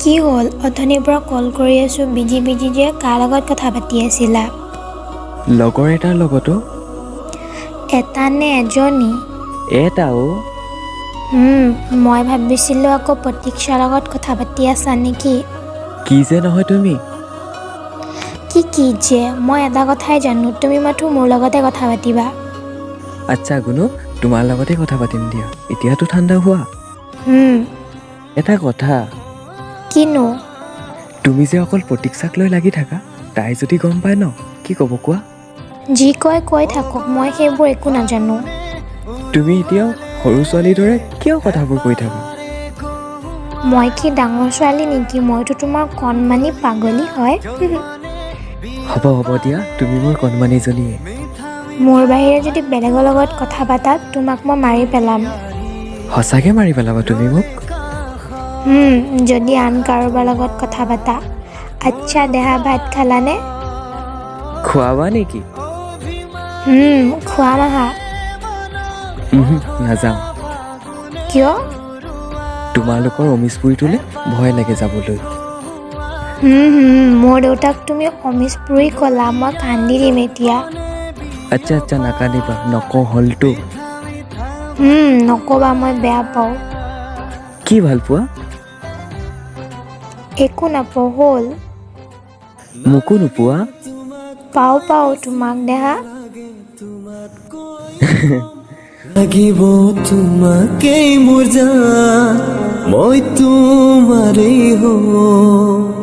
কি হ'ল অথনিৰ পৰা কল কৰি আছোঁ বিজি যে কাৰ লগত কথা পাতি আছিলা লগৰ এটাৰ লগতো এটা নে এজনী এটাও মই ভাবিছিলোঁ আকৌ প্ৰতীক্ষাৰ লগত কথা পাতি আছা নেকি কি যে নহয় তুমি কি যে মই এটা কথাই জানো তুমি মাথো মোৰ লগতে কথা পাতিবা আচ্ছা গুণু তোমাৰ লগতে কথা পাতিম দিয়া এতিয়াতো ঠাণ্ডা হোৱা এটা কথা কিনো তুমি যে অকল প্ৰতীক্ষাক লৈ লাগি থাকা তাই যদি গম পায় ন কি ক'ব কোৱা যি কয় কৈ থাকক মই সেইবোৰ একো নাজানো তুমি এতিয়াও সৰু ছোৱালীৰ দৰে কিয় কথাবোৰ কৈ থাকা মই কি ডাঙৰ ছোৱালী নেকি মইতো তোমাৰ কণমানি পাগলী হয় হ'ব দিয়া তুমি মোৰ কণমানিজনীয়ে মোৰ বাহিৰে যদি বেলেগৰ লগত কথা পাতা তোমাক মই মাৰি পেলাম সঁচাকৈ মাৰি পেলাবা তুমি মোক যদি আন কাৰোবাৰ লগত কথা পাতা আচ্ছা দেহা ভাত খালানে খোৱাবা নেকি খোৱাম আহা নাযাওঁ কিয় তোমালোকৰ অমিছ পুৰিটোলৈ ভয় লাগে যাবলৈ মোৰ দেউতাক তুমি অমিছ পুৰি ক'লা মই কান্দি দিম এতিয়া আচ্ছা নাকান্দিবা নকওঁ হ'লতো নক'বা মই বেয়া পাওঁ কি ভাল পোৱা একো নাপাওঁ হ'ল মোকো নোপোৱা পাওঁ তোমাক দেহা লাগিব তোমাকেই মোৰ জান মই তোমাৰেই হওঁ